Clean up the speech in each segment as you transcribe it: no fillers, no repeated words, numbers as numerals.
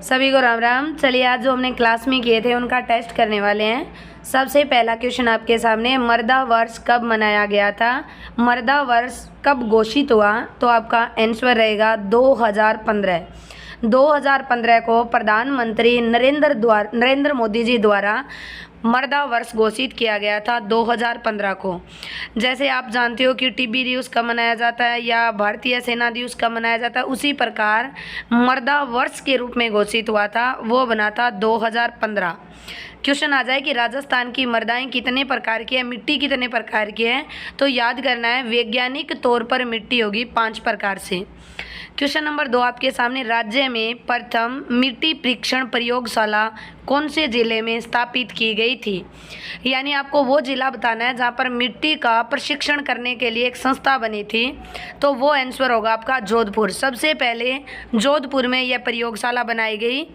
सभी को राम राम। चलिए आज जो हमने क्लास में किए थे उनका टेस्ट करने वाले हैं। सबसे पहला क्वेश्चन आपके सामने, मर्दा वर्ष कब मनाया गया था? मर्दा वर्ष कब घोषित हुआ? तो आपका आंसर रहेगा 2015। 2015 को प्रधानमंत्री नरेंद्र मोदी जी द्वारा मर्दा वर्ष घोषित किया गया था 2015 को। जैसे आप जानते हो कि टीबी दिवस कब मनाया जाता है या भारतीय सेना दिवस कब मनाया जाता है, उसी प्रकार मर्दा वर्ष के रूप में घोषित हुआ था, वो बना था 2015। क्वेश्चन आ जाए कि राजस्थान की मर्दाएं कितने प्रकार की है, मिट्टी कितने प्रकार की है, तो याद करना है वैज्ञानिक तौर पर मिट्टी होगी 5 प्रकार से। क्वेश्चन नंबर 2 आपके सामने, राज्य में प्रथम मिट्टी परीक्षण प्रयोगशाला कौन से जिले में स्थापित की गई थी? यानी आपको वो जिला बताना है जहाँ पर मिट्टी का प्रशिक्षण करने के लिए एक संस्था बनी थी, तो वो आंसर होगा आपका जोधपुर। सबसे पहले जोधपुर में यह प्रयोगशाला बनाई गई।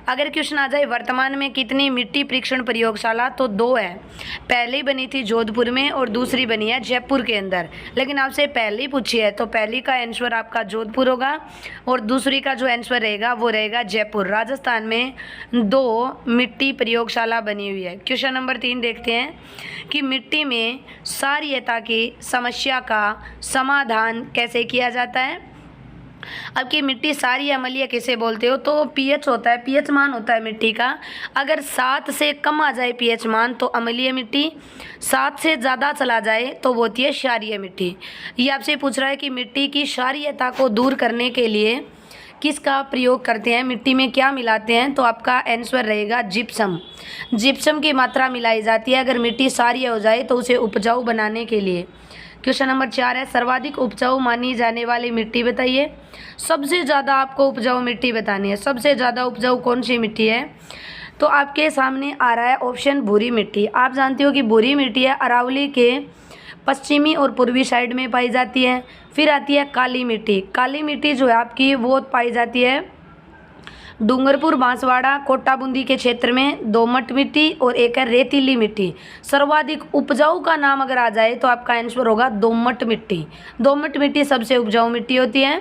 अगर क्वेश्चन आ जाए वर्तमान में कितनी मिट्टी परीक्षण प्रयोगशाला, तो 2 है। पहली बनी थी जोधपुर में और दूसरी बनी है जयपुर के अंदर। लेकिन आपसे पहली पूछी है तो पहली का आंसर आपका जोधपुर होगा और दूसरी का जो आंसर रहेगा वो रहेगा जयपुर। राजस्थान में 2 मिट्टी प्रयोगशाला बनी हुई है। क्वेश्चन नंबर 3 देखते हैं कि मिट्टी में क्षारीयता की समस्या का समाधान कैसे किया जाता है? अब की मिट्टी सारी अम्लीय किसे बोलते हो? तो पीएच होता है, पीएच मान होता है मिट्टी का। अगर 7 से कम आ जाए पीएच मान तो अम्लीय मिट्टी, 7 से ज़्यादा चला जाए तो वो होती है क्षारीय मिट्टी। ये आपसे पूछ रहा है कि मिट्टी की क्षारीयता को दूर करने के लिए किसका प्रयोग करते हैं, मिट्टी में क्या मिलाते हैं? तो आपका आंसर रहेगा जिप्सम। जिप्सम की मात्रा मिलाई जाती है अगर मिट्टी क्षारीय हो जाए तो उसे उपजाऊ बनाने के लिए। क्वेश्चन नंबर 4 है, सर्वाधिक उपजाऊ मानी जाने वाली मिट्टी बताइए। सबसे ज़्यादा आपको उपजाऊ मिट्टी बतानी है। सबसे ज़्यादा उपजाऊ कौन सी मिट्टी है? तो आपके सामने आ रहा है ऑप्शन भूरी मिट्टी। आप जानते हो कि भूरी मिट्टी है अरावली के पश्चिमी और पूर्वी साइड में पाई जाती है। फिर आती है काली मिट्टी। काली मिट्टी जो है आपकी वो पाई जाती है डूंगरपुर, बांसवाड़ा, कोटा बूंदी के क्षेत्र में। दोमट मिट्टी और एक है रेतीली मिट्टी। सर्वाधिक उपजाऊ का नाम अगर आ जाए तो आपका आंसर होगा दोमट मिट्टी। दोमट मिट्टी सबसे उपजाऊ मिट्टी होती है।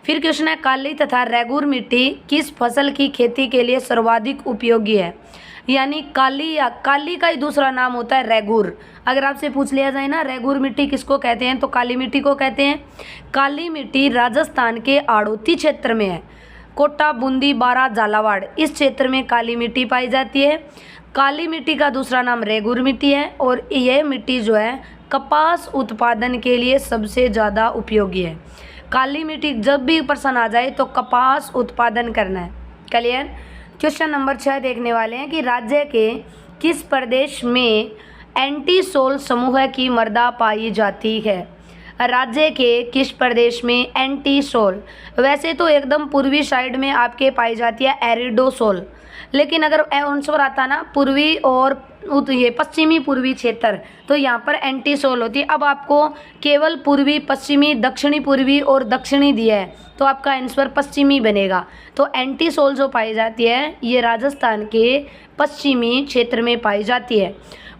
फिर क्वेश्चन है, काली तथा रेगुर मिट्टी किस फसल की खेती के लिए सर्वाधिक उपयोगी है? यानी काली या काली का ही दूसरा नाम होता है रेगुर। अगर आपसे पूछ लिया जाए ना रेगुर मिट्टी किसको कहते हैं, तो काली मिट्टी को कहते हैं। काली मिट्टी राजस्थान के आड़ोती क्षेत्र में है। कोटा, बूंदी, बारा, झालावाड़ इस क्षेत्र में काली मिट्टी पाई जाती है। काली मिट्टी का दूसरा नाम रेगुर मिट्टी है और यह मिट्टी जो है कपास उत्पादन के लिए सबसे ज़्यादा उपयोगी है। काली मिट्टी जब भी प्रश्न आ जाए तो कपास उत्पादन करना है। क्लियर? क्वेश्चन नंबर 6 देखने वाले हैं कि राज्य के किस प्रदेश में एंटीसोल समूह की मृदा पाई जाती है? राज्य के किस प्रदेश में एंटीसोल? वैसे तो एकदम पूर्वी साइड में आपके पाई जाती है एरिडोसोल, लेकिन अगर आंसर आता ना पूर्वी और ये पश्चिमी पूर्वी क्षेत्र तो यहाँ पर एंटीसोल होती है। अब आपको केवल पूर्वी, पश्चिमी, दक्षिणी पूर्वी और दक्षिणी दिया है तो आपका आंसर पश्चिमी बनेगा। तो एंटीसोल जो पाई जाती है ये राजस्थान के पश्चिमी क्षेत्र में पाई जाती है।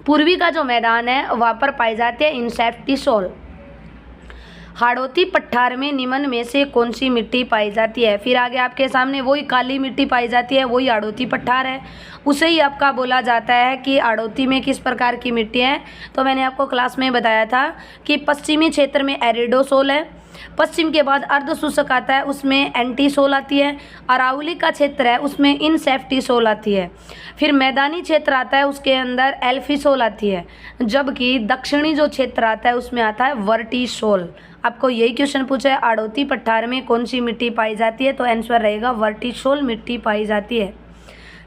पूर्वी का जो मैदान है वहाँ पर पाई जाती है इंसेप्टिसोल। हाड़ौती पठार में निम्न में से कौन सी मिट्टी पाई जाती है? फिर आगे आपके सामने वही काली मिट्टी पाई जाती है, वही हाड़ौती पठार है। उसे ही आपका बोला जाता है कि हाड़ौती में किस प्रकार की मिट्टी है। तो मैंने आपको क्लास में बताया था कि पश्चिमी क्षेत्र में एरिडोसोल है, पश्चिम के बाद अर्ध शुष्क आता है उसमें एंटीसोल आती है, अरावली का क्षेत्र है उसमें इनसेप्टिसोल आती है, फिर मैदानी क्षेत्र आता है उसके अंदर एल्फिसोल आती है, जबकि दक्षिणी जो क्षेत्र आता है उसमें आता है वर्टिसोल। आपको यही क्वेश्चन पूछा है हाड़ौती पठार में कौन सी मिट्टी पाई जाती है, तो आंसर रहेगा वर्टिसोल मिट्टी पाई जाती है।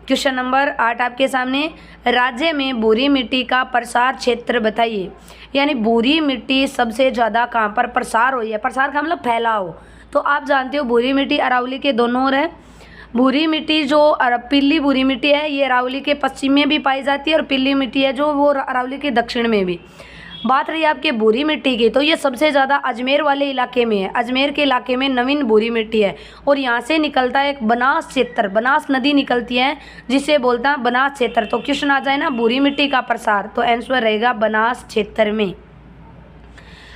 क्वेश्चन नंबर 8 आपके सामने, राज्य में भूरी मिट्टी का प्रसार क्षेत्र बताइए। यानी भूरी मिट्टी सबसे ज़्यादा कहाँ पर प्रसार हुई है? प्रसार का मतलब फैला हो। तो आप जानते हो भूरी मिट्टी अरावली के दोनों ओर है। भूरी मिट्टी जो पीली भूरी मिट्टी है ये अरावली के पश्चिम में भी पाई जाती है और पीली मिट्टी है जो वो अरावली के दक्षिण में भी। बात रही आपके भूरी मिट्टी की तो ये सबसे ज़्यादा अजमेर वाले इलाके में है। अजमेर के इलाके में नवीन भूरी मिट्टी है और यहाँ से निकलता है एक बनास क्षेत्र, बनास नदी निकलती है जिसे बोलता है बनास क्षेत्र। तो क्वेश्चन आ जाए ना भूरी मिट्टी का प्रसार तो आंसर रहेगा बनास क्षेत्र में।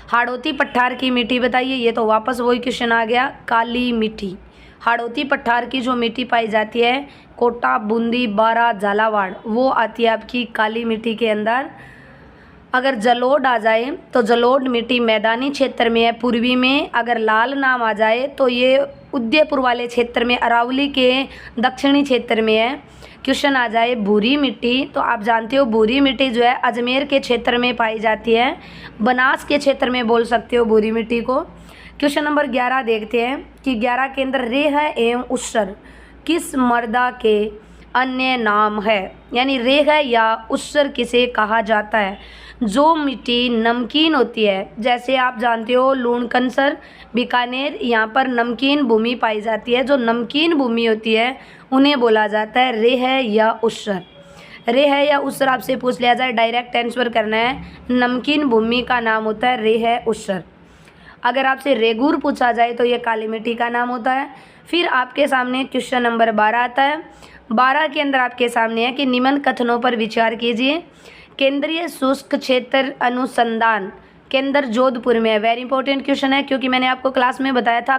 हाड़ौती पठार की मिट्टी बताइए, ये तो वापस वही क्वेश्चन आ गया, काली मिट्टी। हाड़ौती पठार की जो मिट्टी पाई जाती है, कोटा, बूंदी, बारा, झालावाड़, वो आती है आपकी काली मिट्टी के अंदर। अगर जलोढ़ आ जाए तो जलोढ़ मिट्टी मैदानी क्षेत्र में है, पूर्वी में। अगर लाल नाम आ जाए तो ये उदयपुर वाले क्षेत्र में, अरावली के दक्षिणी क्षेत्र में है। क्वेश्चन आ जाए भूरी मिट्टी, तो आप जानते हो भूरी मिट्टी जो है अजमेर के क्षेत्र में पाई जाती है, बनास के क्षेत्र में बोल सकते हो भूरी मिट्टी को। क्वेश्चन नंबर 11 देखते हैं कि 11 के अंदर रेह एवं उस्सर किस मृदा के अन्य नाम है, यानी रेह या उस्सर किसे कहा जाता है। जो मिट्टी नमकीन होती है, जैसे आप जानते हो लूणकंसर, बीकानेर, यहाँ पर नमकीन भूमि पाई जाती है। जो नमकीन भूमि होती है उन्हें बोला जाता है रेह या उस्सर। रेह या उस्सर आपसे पूछ लिया जाए, डायरेक्ट आंसर करना है। नमकीन भूमि का नाम होता है रेह उस्सर। अगर आपसे रेगूर पूछा जाए तो ये काली मिट्टी का नाम होता है। फिर आपके सामने क्वेश्चन नंबर 12 आता है। 12 के अंदर आपके सामने है कि निम्न कथनों पर विचार कीजिए। केंद्रीय शुष्क क्षेत्र अनुसंधान केंद्र जोधपुर में है। वेरी इंपॉर्टेंट क्वेश्चन है, क्योंकि मैंने आपको क्लास में बताया था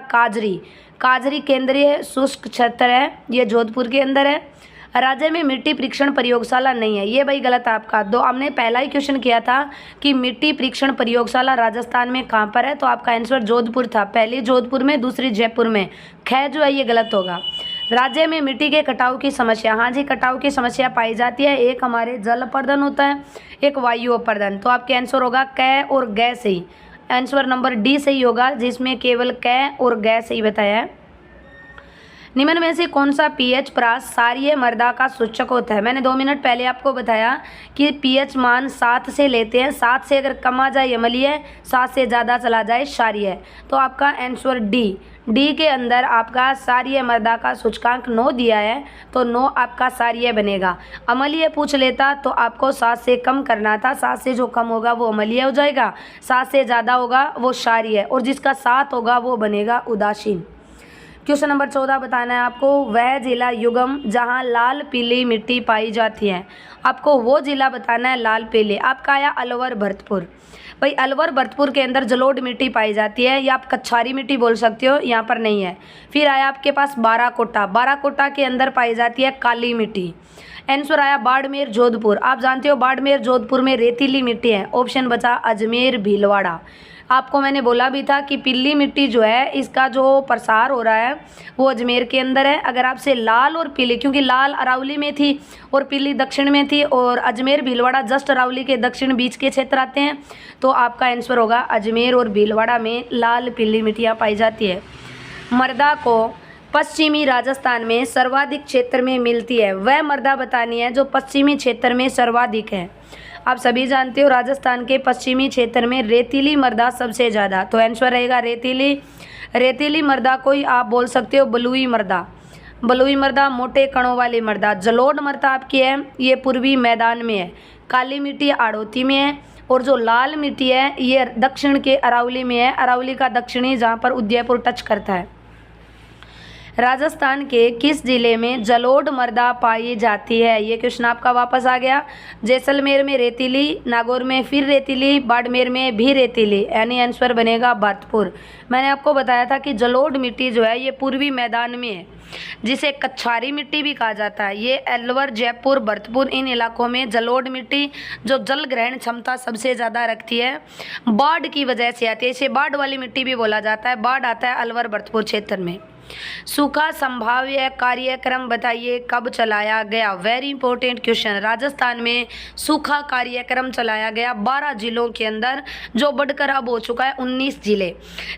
काजरी केंद्रीय शुष्क क्षेत्र है, ये जोधपुर के अंदर है। राज्य में मिट्टी परीक्षण प्रयोगशाला नहीं है, ये भाई गलत है आपका। हमने पहला ही क्वेश्चन किया था कि मिट्टी परीक्षण प्रयोगशाला राजस्थान में कहाँ पर है, तो आपका आंसर जोधपुर था। पहली जोधपुर में, दूसरी जयपुर में। ख जो है ये गलत होगा। राज्य में मिट्टी के कटाव की समस्या, हाँ जी कटाव की समस्या पाई जाती है। एक हमारे जल अपर्दन होता है, एक वायु अपर्दन। तो आपके आंसर होगा क और ग सही। आंसर नंबर डी सही होगा, जिसमें केवल क और ग सही बताया है। निम्न में से कौन सा पीएच प्रास क्षारीय मृदा का सूचक होता है। मैंने 2 मिनट पहले आपको बताया कि पीएच मान 7 से लेते हैं। 7 से अगर कम आ जाए अम्लीय, 7 से ज़्यादा चला जाए क्षारीय। तो आपका आंसर डी के अंदर आपका क्षारीय मृदा का सूचकांक 9 दिया है, तो 9 आपका क्षारीय बनेगा। अम्लीय पूछ लेता तो आपको 7 से कम करना था। 7 से जो कम होगा वो अम्लीय हो जाएगा, 7 से ज़्यादा होगा वो क्षारीय, और जिसका 7 होगा वो बनेगा उदासीन। क्वेश्चन नंबर 14 बताना है आपको। वह जिला युगम जहां लाल पीली मिट्टी पाई जाती है। आपको वो जिला बताना है लाल पीली। आपका आया अलवर भरतपुर। भाई अलवर भरतपुर के अंदर जलोढ़ मिट्टी पाई जाती है, या आप कच्छारी मिट्टी बोल सकते हो, यहाँ पर नहीं है। फिर आया आपके पास बाराकोटा। बाराकोटा के अंदर पाई जाती है काली मिट्टी। आंसर आया बाड़मेर जोधपुर। आप जानते हो बाड़मेर जोधपुर में रेतीली मिट्टी है। ऑप्शन बचा अजमेर भीलवाड़ा। आपको मैंने बोला भी था कि पीली मिट्टी जो है इसका जो प्रसार हो रहा है वो अजमेर के अंदर है। अगर आपसे लाल और पीली, क्योंकि लाल अरावली में थी और पीली दक्षिण में थी, और अजमेर भीलवाड़ा जस्ट अरावली के दक्षिण बीच के क्षेत्र आते हैं, तो आपका आंसर होगा अजमेर और भीलवाड़ा में लाल पीली मिट्टियाँ पाई जाती है। मृदा को पश्चिमी राजस्थान में सर्वाधिक क्षेत्र में मिलती है। वह मृदा बतानी है जो पश्चिमी क्षेत्र में सर्वाधिक है। आप सभी जानते हो राजस्थान के पश्चिमी क्षेत्र में रेतीली मृदा सबसे ज़्यादा, तो आंसर रहेगा रेतीली मृदा को ही आप बोल सकते हो बलुई मृदा। बलुई मृदा मोटे कणों वाली मृदा। जलोढ़ मृदा आपकी है ये पूर्वी मैदान में है। काली मिट्टी आड़ौती में है, और जो लाल मिट्टी है ये दक्षिण के अरावली में है। अरावली का दक्षिणी जहाँ पर उदयपुर टच करता है। राजस्थान के किस जिले में जलोढ़ मृदा पाई जाती है। ये क्वेश्चन आपका वापस आ गया। जैसलमेर में रेतीली, नागौर में फिर रेतीली, बाड़मेर में भी रेतीली, यानी आंसर बनेगा भरतपुर। मैंने आपको बताया था कि जलोढ़ मिट्टी जो है ये पूर्वी मैदान में है, जिसे कच्छारी मिट्टी भी कहा जाता है। ये अलवर, जयपुर, भरतपुर, इन इलाकों में जलोढ़ मिट्टी जो जल ग्रहण क्षमता सबसे ज़्यादा रखती है, बाढ़ की वजह से आती है। इसे बाढ़ वाली मिट्टी भी बोला जाता है। बाढ़ आता है अलवर भरतपुर क्षेत्र में। सूखा संभाव्य कार्यक्रम बताइए कब चलाया गया। Very important question. राजस्थान में सूखा कार्यक्रम चलाया गया 12 जिलों के अंदर, जो बढ़कर अब हो चुका है 19 जिले।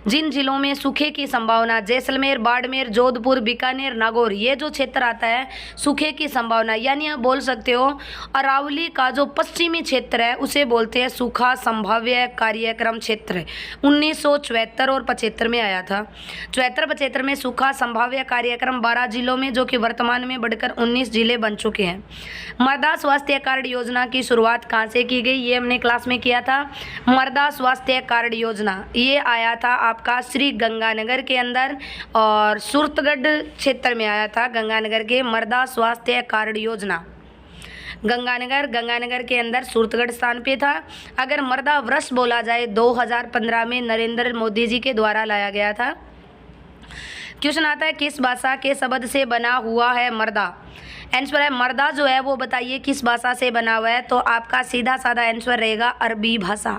जिन जिलों में सूखे की संभावना, जैसलमेर, बाड़मेर, जोधपुर, बीकानेर, नागौर, ये जो क्षेत्र आता है सूखे की संभावना, यानी आप बोल सकते हो अरावली का जो पश्चिमी क्षेत्र है उसे बोलते हैं सूखा संभाव्य कार्यक्रम क्षेत्र। 1974 और 75 में आया था। 74-75 में सूखा संभाव्य कार्यक्रम 12 जिलों में, जो कि वर्तमान में बढ़कर 19 जिले बन चुके हैं। मृदा स्वास्थ्य कार्ड योजना की शुरुआत कहाँ से की गई, ये हमने क्लास में किया था। मृदा स्वास्थ्य कार्ड योजना ये आया था आपका श्री गंगानगर के अंदर, और सूरतगढ़ क्षेत्र में आया था। गंगानगर के मृदा स्वास्थ्य कार्ड योजना गंगानगर के अंदर सूरतगढ़ स्थान पे था। अगर मृदा वर्ष बोला जाए 2015 में नरेंद्र मोदी जी के द्वारा लाया गया था। क्वेश्चन आता है किस भाषा के शब्द से बना हुआ है मर्दा। आंसर है मर्दा जो है वो बताइए किस भाषा से बना हुआ है। तो आपका सीधा साधा आंसर रहेगा अरबी भाषा।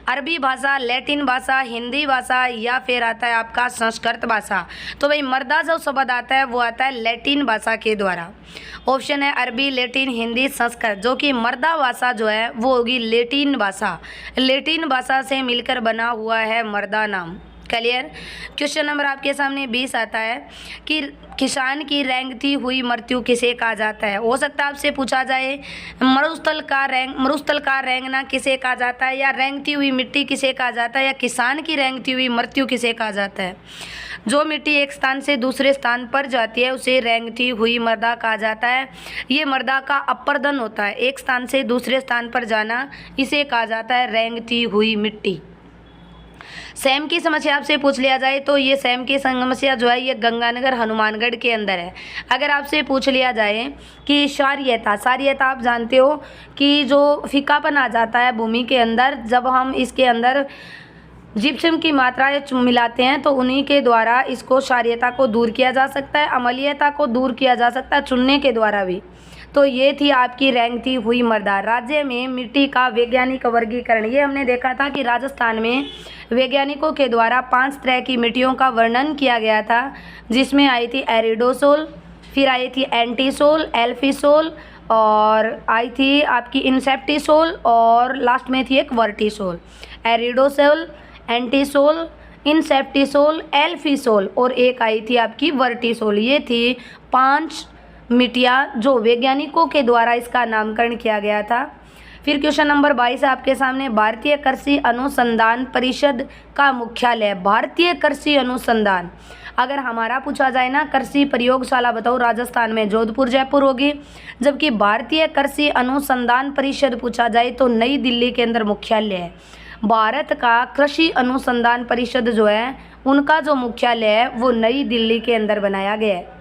अरबी भाषा, लैटिन भाषा, हिंदी भाषा या फिर आता है आपका संस्कृत भाषा। तो भाई मर्दा जो शब्द आता है वो आता है लैटिन भाषा के द्वारा। ऑप्शन है अरबी, लैटिन, हिंदी, संस्कृत, जो कि मर्दा भाषा जो है वो होगी लैटिन भाषा। लैटिन भाषा से मिलकर बना हुआ है मर्दा नाम। क्लियर। क्वेश्चन नंबर आपके सामने 20 आता है कि किसान की रेंगती हुई मृत्यु किसे कहा जाता है। हो सकता है आपसे पूछा जाए मरुस्थल का रेंगना किसे कहा जाता है, या रेंगती हुई मिट्टी किसे कहा जाता है, या किसान की रेंगती हुई मृत्यु किसे कहा जाता है। जो मिट्टी एक स्थान से दूसरे स्थान पर जाती है उसे रेंगती हुई मृदा कहा जाता है। ये मृदा का अपर्दन होता है, एक स्थान से दूसरे स्थान पर जाना, इसे कहा जाता है रेंगती हुई मिट्टी। सेम की समस्या आपसे पूछ लिया जाए तो ये सेम की समस्या जो है ये गंगानगर हनुमानगढ़ के अंदर है। अगर आपसे पूछ लिया जाए कि क्षारीयता आप जानते हो कि जो फीकापन आ जाता है भूमि के अंदर जब हम इसके अंदर जिप्सम की मात्रा मिलाते हैं तो उन्हीं के द्वारा इसको क्षारीयता को दूर किया जा सकता है, अम्लीयता को दूर किया जा सकता है चुनने के द्वारा भी। तो ये थी आपकी रेंगती हुई मृदा। राज्य में मिट्टी का वैज्ञानिक वर्गीकरण, ये हमने देखा था कि राजस्थान में वैज्ञानिकों के द्वारा 5 तरह की मिट्टियों का वर्णन किया गया था, जिसमें आई थी एरिडोसोल, फिर आई थी एंटीसोल, एल्फीसोल, और आई थी आपकी इंसेप्टिसोल, और लास्ट में थी एक वर्टिसोल। एरिडोसोल, एंटीसोल, इंसेप्टिसोल, एल्फीसोल और एक आई थी आपकी वर्टिसोल। ये थी 5 मिट्टियाँ जो वैज्ञानिकों के द्वारा इसका नामकरण किया गया था। फिर क्वेश्चन नंबर 22 आपके सामने, भारतीय कृषि अनुसंधान परिषद का मुख्यालय। भारतीय कृषि अनुसंधान, अगर हमारा पूछा जाए ना कृषि प्रयोगशाला बताओ राजस्थान में जोधपुर जयपुर होगी, जबकि भारतीय कृषि अनुसंधान परिषद पूछा जाए तो नई दिल्ली के अंदर मुख्यालय है। भारत का कृषि अनुसंधान परिषद जो है उनका जो मुख्यालय है वो नई दिल्ली के अंदर बनाया गया है।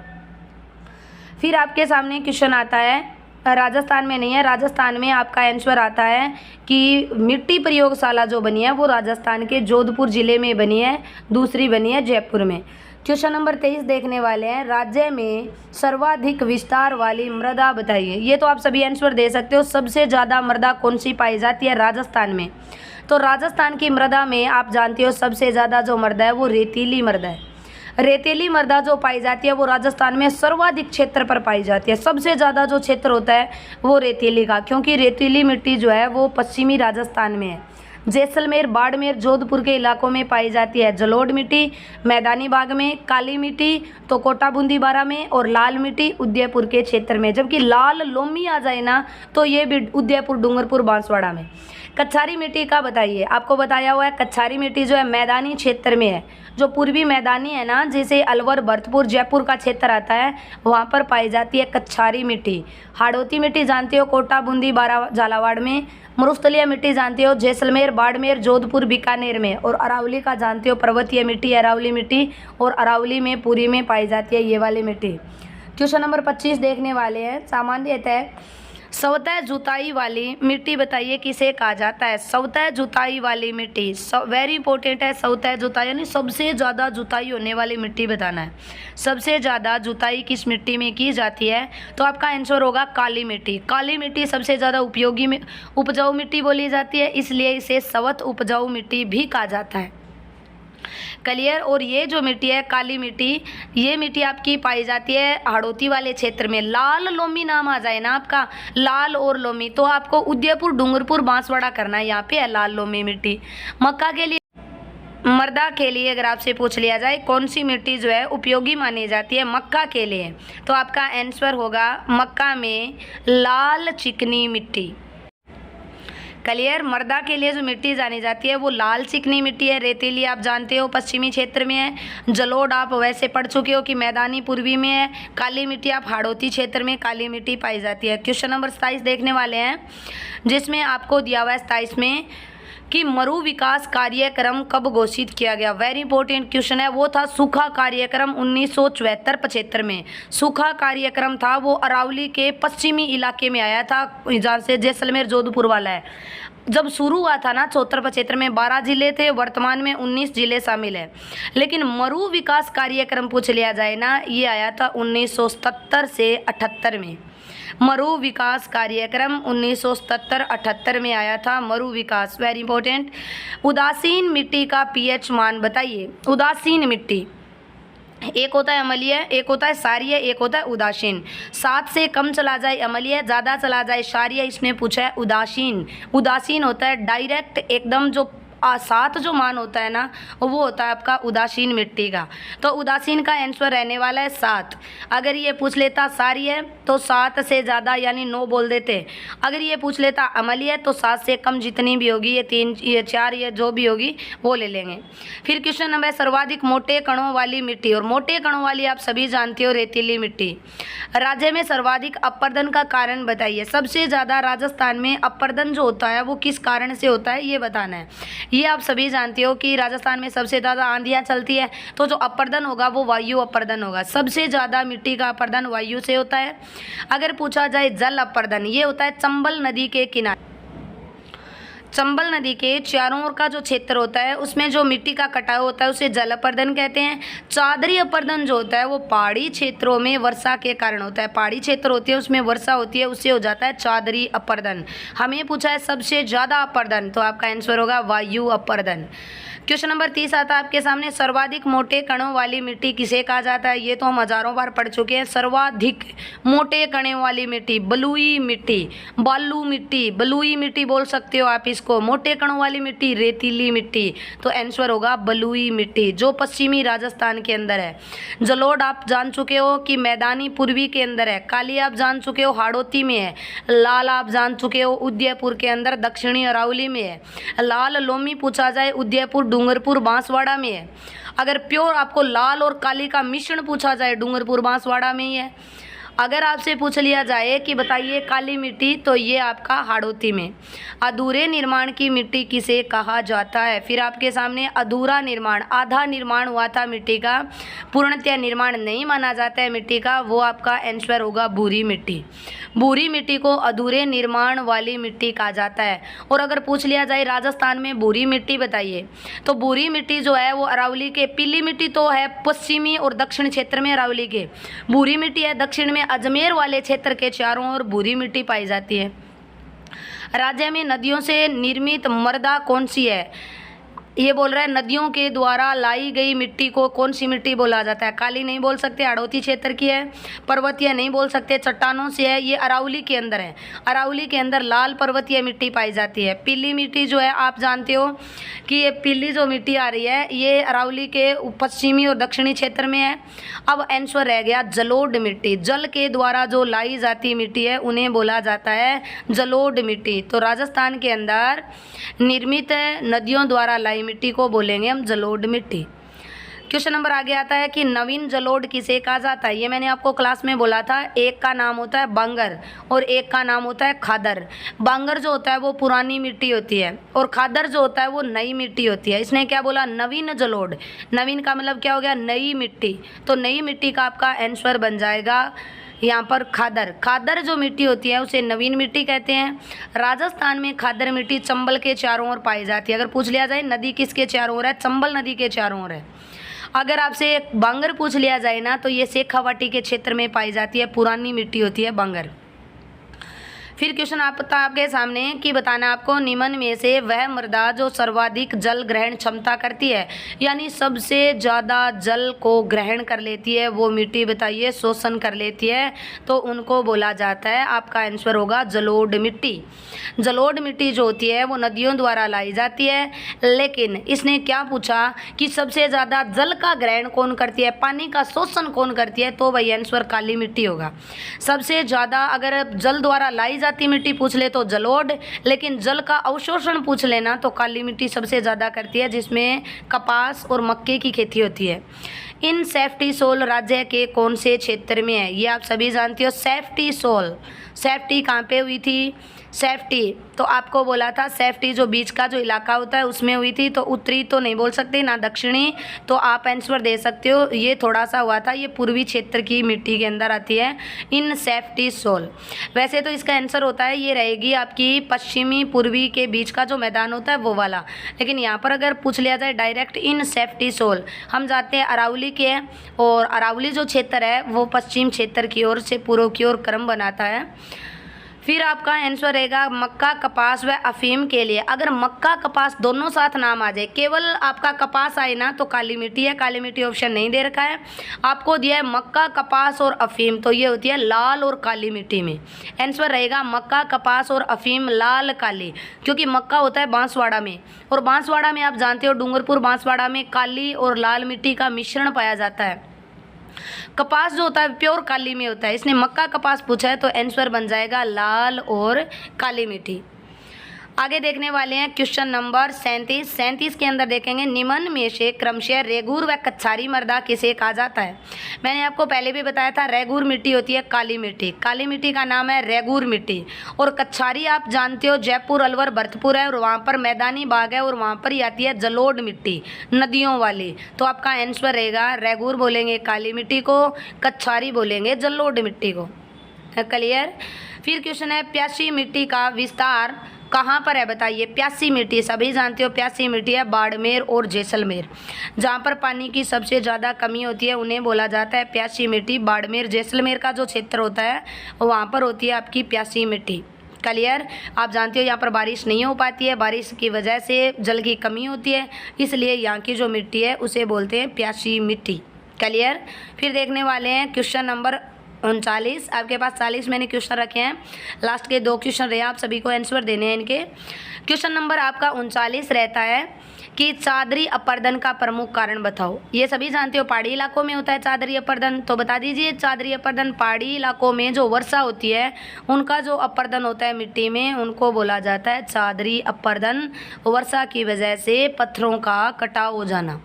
फिर आपके सामने क्वेश्चन आता है, राजस्थान में नहीं है, राजस्थान में आपका आंसर आता है कि मिट्टी प्रयोगशाला जो बनी है वो राजस्थान के जोधपुर जिले में बनी है, दूसरी बनी है जयपुर में। क्वेश्चन नंबर 23 देखने वाले हैं, राज्य में सर्वाधिक विस्तार वाली मृदा बताइए। ये तो आप सभी आंसर दे सकते हो। सबसे ज़्यादा मृदा कौन सी पाई जाती है राजस्थान में। तो राजस्थान की मृदा में आप जानते हो सबसे ज़्यादा जो मृदा है वो रेतीली मृदा है। रेतीली मृदा जो पाई जाती है वो राजस्थान में सर्वाधिक क्षेत्र पर पाई जाती है। सबसे ज़्यादा जो क्षेत्र होता है वो रेतीली का, क्योंकि रेतीली मिट्टी जो है वो पश्चिमी राजस्थान में है। जैसलमेर, बाड़मेर, जोधपुर के इलाकों में पाई जाती है जलोढ़ मिट्टी, मैदानी भाग में काली मिट्टी तो कोटा बूंदी बारा में, और लाल मिट्टी उदयपुर के क्षेत्र में। जबकि लाल लोमी आ जाए ना तो ये भी उदयपुर, डूंगरपुर, बांसवाड़ा में। कच्छारी मिट्टी का बताइए, आपको बताया हुआ है कच्छारी मिट्टी जो है मैदानी क्षेत्र में है, जो पूर्वी मैदानी है ना, जैसे अलवर, भरतपुर, जयपुर का क्षेत्र आता है वहाँ पर पाई जाती है कच्छारी मिट्टी। हाड़ौती मिट्टी जानते हो कोटा बूंदी बारा झालावाड़ में। मरुस्थलीय मिट्टी जानते हो जैसलमेर, बाड़मेर, जोधपुर, बीकानेर में। और अरावली का जानते हो पर्वतीय मिट्टी, अरावली मिट्टी, और अरावली में पुरी में पाई जाती है ये वाली मिट्टी। क्वेश्चन नंबर 25 देखने वाले हैं, सामान्यतः सवतः जुताई वाली मिट्टी बताइए किसे कहा जाता है। सवतः जुताई वाली मिट्टी वेरी इंपॉर्टेंट है। सवतः जुताई यानी सबसे ज़्यादा जुताई होने वाली मिट्टी बताना है। सबसे ज़्यादा जुताई किस मिट्टी में की जाती है, तो आपका आंसर होगा काली मिट्टी। काली मिट्टी सबसे ज़्यादा उपजाऊ मिट्टी बोली जाती है, इसलिए इसे सवत उपजाऊ मिट्टी भी कहा जाता है। क्लियर। और ये जो मिट्टी है काली मिट्टी, ये मिट्टी आपकी पाई जाती है हाड़ौती वाले क्षेत्र में। लाल लोमी नाम आ जाए ना आपका, लाल और लोमी, तो आपको उदयपुर, डूंगरपुर, बांसवाड़ा करना है, यहाँ पे है लाल लोमी मिट्टी। मक्का के लिए, मृदा के लिए अगर आपसे पूछ लिया जाए कौन सी मिट्टी जो है उपयोगी मानी जाती है मक्का के लिए, तो आपका आंसर होगा मक्का में लाल चिकनी मिट्टी। क्लियर। मृदा के लिए जो मिट्टी जानी जाती है वो लाल चिकनी मिट्टी है। रेतीली आप जानते हो पश्चिमी क्षेत्र में है। जलोढ़ आप वैसे पढ़ चुके हो कि मैदानी पूर्वी में है। काली मिट्टी आप हाड़ौती क्षेत्र में काली मिट्टी पाई जाती है। क्वेश्चन नंबर 27 देखने वाले हैं, जिसमें आपको दिया हुआ है 27 में कि मरु विकास कार्यक्रम कब घोषित किया गया। वेरी इंपॉर्टेंट क्वेश्चन है। वो था सूखा कार्यक्रम 1974-75 में। सूखा कार्यक्रम था वो अरावली के पश्चिमी इलाके में आया था, जहाँ से जैसलमेर जोधपुर वाला है। जब शुरू हुआ था ना 74-75 में 12 जिले थे, वर्तमान में 19 जिले शामिल है। लेकिन मरु विकास कार्यक्रम पूछ लिया जाए ना, ये आया था 1977 से 78 में। मरु विकास कार्यक्रम 1977-78 में आया था मरु विकास, वेरी इंपॉर्टेंट। उदासीन मिट्टी का पीएच मान बताइए। उदासीन मिट्टी, एक होता है अम्लीय, एक होता है क्षारीय, एक होता है उदासीन। 7 से कम चला जाए अम्लीय, ज़्यादा चला जाए क्षारीय, इसने पूछा है उदासीन। उदासीन होता है डायरेक्ट एकदम, जो 7 जो मान होता है ना, वो होता है आपका उदासीन मिट्टी का। तो उदासीन का आंसर रहने वाला है 7। अगर ये पूछ लेता क्षारीय तो 7 से ज़्यादा यानी 9 बोल देते। अगर ये पूछ लेता अम्लीय तो 7 से कम जितनी भी होगी, ये 3 ये 4 ये जो भी होगी वो ले लेंगे। फिर क्वेश्चन नंबर सर्वाधिक मोटे कणों वाली मिट्टी, और मोटे कणों वाली आप सभी जानते हो रेतीली मिट्टी। राज्य में सर्वाधिक अपरदन का कारण बताइए। सबसे ज़्यादा राजस्थान में अपरदन जो होता है वो किस कारण से होता है, ये बताना है। ये आप सभी जानते हो कि राजस्थान में सबसे ज़्यादा आंधियाँ चलती है, तो जो अपरदन होगा वो वायु अपरदन होगा। सबसे ज़्यादा मिट्टी का अपरदन वायु से होता है। अगर पूछा जाए जल अपरदन, ये होता है चंबल नदी के किनारे, चंबल नदी के चारों ओर का जो क्षेत्र होता है उसमें जो मिट्टी का कटाव होता है उसे जल अपरदन कहते हैं। चादरी अपरदन जो होता है वो पहाड़ी क्षेत्रों में वर्षा के कारण होता है। पहाड़ी क्षेत्र होती है उसमें वर्षा होती है, उससे हो जाता है चादरी अपरदन। हमें पूछा है सबसे ज़्यादा अपरदन, तो आपका आंसर होगा वायु अपरदन। क्वेश्चन नंबर 30 आता है आपके सामने, सर्वाधिक मोटे कणों वाली मिट्टी किसे कहा जाता है। ये तो हम हजारों बार पढ़ चुके हैं। सर्वाधिक मोटे कणों वाली मिट्टी बलुई मिट्टी, बालू मिट्टी, बलुई मिट्टी बोल सकते हो आप इसको। मोटे कणों वाली मिट्टी रेतीली मिट्टी, तो आंसर होगा बलुई मिट्टी, जो पश्चिमी राजस्थान के अंदर है। जलोढ़ आप जान चुके हो कि मैदानी पूर्वी के अंदर है। काली आप जान चुके हो हाड़ौती में है। लाल आप जान चुके हो उदयपुर के अंदर दक्षिणी अरावली में है। लाल लोमी पूछा जाए उदयपुर डूंगरपुर बांसवाड़ा में है। अगर प्योर आपको लाल और काली का मिश्रण पूछा जाए डूंगरपुर बांसवाड़ा में ही है। अगर आपसे पूछ लिया जाए कि बताइए काली मिट्टी, तो ये आपका हाड़ौती में। अधूरे निर्माण की मिट्टी किसे कहा जाता है। फिर आपके सामने अधूरा निर्माण, आधा निर्माण हुआ था मिट्टी का, पूर्णतः निर्माण नहीं माना जाता है मिट्टी का, वो आपका आंसर होगा भूरी मिट्टी। भूरी मिट्टी को अधूरे निर्माण वाली मिट्टी कहा जाता है। और अगर पूछ लिया जाए राजस्थान में भूरी मिट्टी बताइए, तो भूरी मिट्टी जो है वो अरावली के, पीली मिट्टी तो है पश्चिमी और दक्षिण क्षेत्र में अरावली के, भूरी मिट्टी है दक्षिण में अजमेर वाले क्षेत्र के चारों ओर भूरी मिट्टी पाई जाती है। राज्य में नदियों से निर्मित मृदा कौन सी है। ये बोल रहा है नदियों के द्वारा लाई गई मिट्टी को कौन सी मिट्टी बोला जाता है। काली नहीं बोल सकते, हाड़ौती क्षेत्र की है। पर्वतीय नहीं बोल सकते, चट्टानों से है। ये अरावली के अंदर है। अरावली के अंदर लाल पर्वतीय मिट्टी पाई जाती है। पीली मिट्टी जो है आप जानते हो कि ये पीली जो मिट्टी आ रही है ये अरावली के पश्चिमी और दक्षिणी क्षेत्र में है। अब आंसर रह गया जलोढ़ मिट्टी। जल के द्वारा जो लाई जाती मिट्टी है उन्हें बोला जाता है जलोढ़ मिट्टी। तो राजस्थान के अंदर निर्मित नदियों द्वारा लाई मिट्टी को बोलेंगे हम जलोढ़ मिट्टी। क्वेश्चन नंबर आगे आता है कि नवीन जलोढ़ किसे कहा जाता है। ये मैंने आपको क्लास में बोला था, एक का नाम होता है बांगर और एक का नाम होता है खादर। बांगर जो होता है वो पुरानी मिट्टी होती है और खादर जो होता है वो नई मिट्टी होती है। इसने क्या बोला, नवीन जलोढ़। नवीन का मतलब क्या हो गया, नई मिट्टी। तो नई मिट्टी का आपका आंसर बन जाएगा यहाँ पर खादर। खादर जो मिट्टी होती है उसे नवीन मिट्टी कहते हैं। राजस्थान में खादर मिट्टी चंबल के चारों ओर पाई जाती है। अगर पूछ लिया जाए नदी किसके चारों ओर है, चंबल नदी के चारों ओर है। अगर आपसे बांगर पूछ लिया जाए ना तो ये शेखावाटी के क्षेत्र में पाई जाती है, पुरानी मिट्टी होती है बांगर। फिर क्वेश्चन आपके सामने कि बताना आपको निम्न में से वह मृदा जो सर्वाधिक जल ग्रहण क्षमता करती है, यानी सबसे ज़्यादा जल को ग्रहण कर लेती है वो मिट्टी बताइए, शोषण कर लेती है, तो उनको बोला जाता है, आपका आंसर होगा जलोढ़ मिट्टी। जलोढ़ मिट्टी जो होती है वो नदियों द्वारा लाई जाती है, लेकिन इसने क्या पूछा कि सबसे ज़्यादा जल का ग्रहण कौन करती है, पानी का शोषण कौन करती है, तो वही आंसर काली मिट्टी होगा। सबसे ज़्यादा अगर जल द्वारा लाई जाती मिट्टी पूछ ले तो जलोढ़, लेकिन जल का अवशोषण पूछ लेना तो काली मिट्टी सबसे ज़्यादा करती है, जिसमें कपास और मक्के की खेती होती है। इन सेफ्टी सोल राज्य के कौन से क्षेत्र में है, ये आप सभी जानते हो। सेफ्टी सोल, सेफ्टी कहाँ पे हुई थी, सेफ्टी, तो आपको बोला था सेफ्टी जो बीच का जो इलाका होता है उसमें हुई थी, तो उत्तरी तो नहीं बोल सकते ना दक्षिणी, तो आप आंसर दे सकते हो ये थोड़ा सा हुआ था, ये पूर्वी क्षेत्र की मिट्टी के अंदर आती है इन सेफ्टी सोल। वैसे तो इसका आंसर होता है ये रहेगी आपकी पश्चिमी पूर्वी के बीच का जो मैदान होता है वो वाला, लेकिन यहाँ पर अगर पूछ लिया जाए डायरेक्ट इन सेफ्टी सोल, हम जाते हैं अरावली के, और अरावली जो क्षेत्र है वो पश्चिम क्षेत्र की ओर से पूर्व की ओर क्रम बनाता है। फिर आपका आंसर रहेगा मक्का, कपास व अफीम के लिए। अगर मक्का कपास दोनों साथ नाम आ जाए, केवल आपका कपास आए ना तो काली मिट्टी है, काली मिट्टी ऑप्शन नहीं दे रखा है, आपको दिया है मक्का, कपास और अफीम, तो ये होती है लाल और काली मिट्टी में। आंसर रहेगा मक्का, कपास और अफीम लाल काली, क्योंकि मक्का होता है बांसवाड़ा में, और बांसवाड़ा में आप जानते हो डूंगरपुर बांसवाड़ा में काली और लाल मिट्टी का मिश्रण पाया जाता है। कपास जो होता है प्योर काली में होता है, इसने मक्का कपास पूछा है तो आंसर बन जाएगा लाल और काली मिट्टी। आगे देखने वाले हैं क्वेश्चन नंबर 37 के अंदर देखेंगे निम्न में से क्रमशः रेगूर व कच्छारी मृदा किसे कहा जाता है। मैंने आपको पहले भी बताया था रेगूर मिट्टी होती है काली मिट्टी, काली मिट्टी का नाम है रेगूर मिट्टी, और कच्छारी आप जानते हो जयपुर, अलवर, भरतपुर है, और वहाँ पर मैदानी भाग है, और वहाँ पर ही आती है जलोढ़ मिट्टी नदियों वाली, तो आपका आंसर रहेगा रेगूर बोलेंगे काली मिट्टी को, कच्छारी बोलेंगे जलोढ़ मिट्टी को। क्लियर। फिर क्वेश्चन है प्यासी मिट्टी का विस्तार कहाँ पर है बताइए। प्यासी मिट्टी सभी जानते हो, प्यासी मिट्टी है बाड़मेर और जैसलमेर, जहाँ पर पानी की सबसे ज़्यादा कमी होती है उन्हें बोला जाता है प्यासी मिट्टी। बाड़मेर जैसलमेर का जो क्षेत्र होता है वहाँ पर होती है आपकी प्यासी मिट्टी। क्लियर। आप जानते हो यहाँ पर बारिश नहीं हो पाती है, बारिश की वजह से जल की कमी होती है, इसलिए यहाँ की जो मिट्टी है उसे बोलते हैं प्यासी मिट्टी। क्लियर। फिर देखने वाले हैं क्वेश्चन नंबर 39। आपके पास 40 मैंने क्वेश्चन रखे हैं, लास्ट के 2 क्वेश्चन रहे, आप सभी को आंसर देने हैं इनके। क्वेश्चन नंबर आपका 39 रहता है कि चादरी अपर्दन का प्रमुख कारण बताओ। ये सभी जानते हो पहाड़ी इलाकों में होता है चादरी अपर्दन, तो बता दीजिए चादरी अपर्दन पहाड़ी इलाकों में जो वर्षा होती है उनका जो अपर्दन होता है मिट्टी में उनको बोला जाता है चादरी अपर्दन, वर्षा की वजह से पत्थरों का कटाव हो जाना।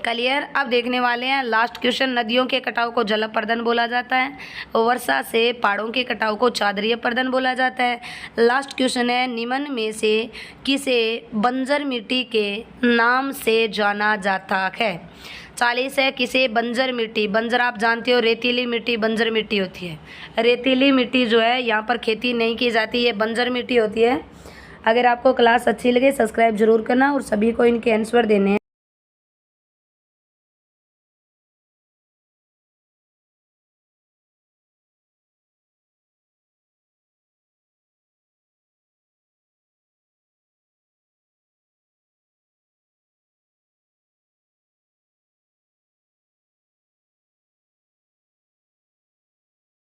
क्लियर। अब देखने वाले हैं लास्ट क्वेश्चन, नदियों के कटाव को जल अपर्दन बोला जाता है, वर्षा से पहाड़ों के कटाव को चादरी अपर्दन बोला जाता है। लास्ट क्वेश्चन है निम्न में से किसे बंजर मिट्टी के नाम से जाना जाता है। 40 है किसे बंजर मिट्टी, बंजर आप जानते हो रेतीली मिट्टी बंजर मिट्टी होती है, रेतीली मिट्टी जो है यहाँ पर खेती नहीं की जाती, ये बंजर मिट्टी होती है। अगर आपको क्लास अच्छी लगे सब्सक्राइब जरूर करना और सभी को इनके आंसर देने हैं।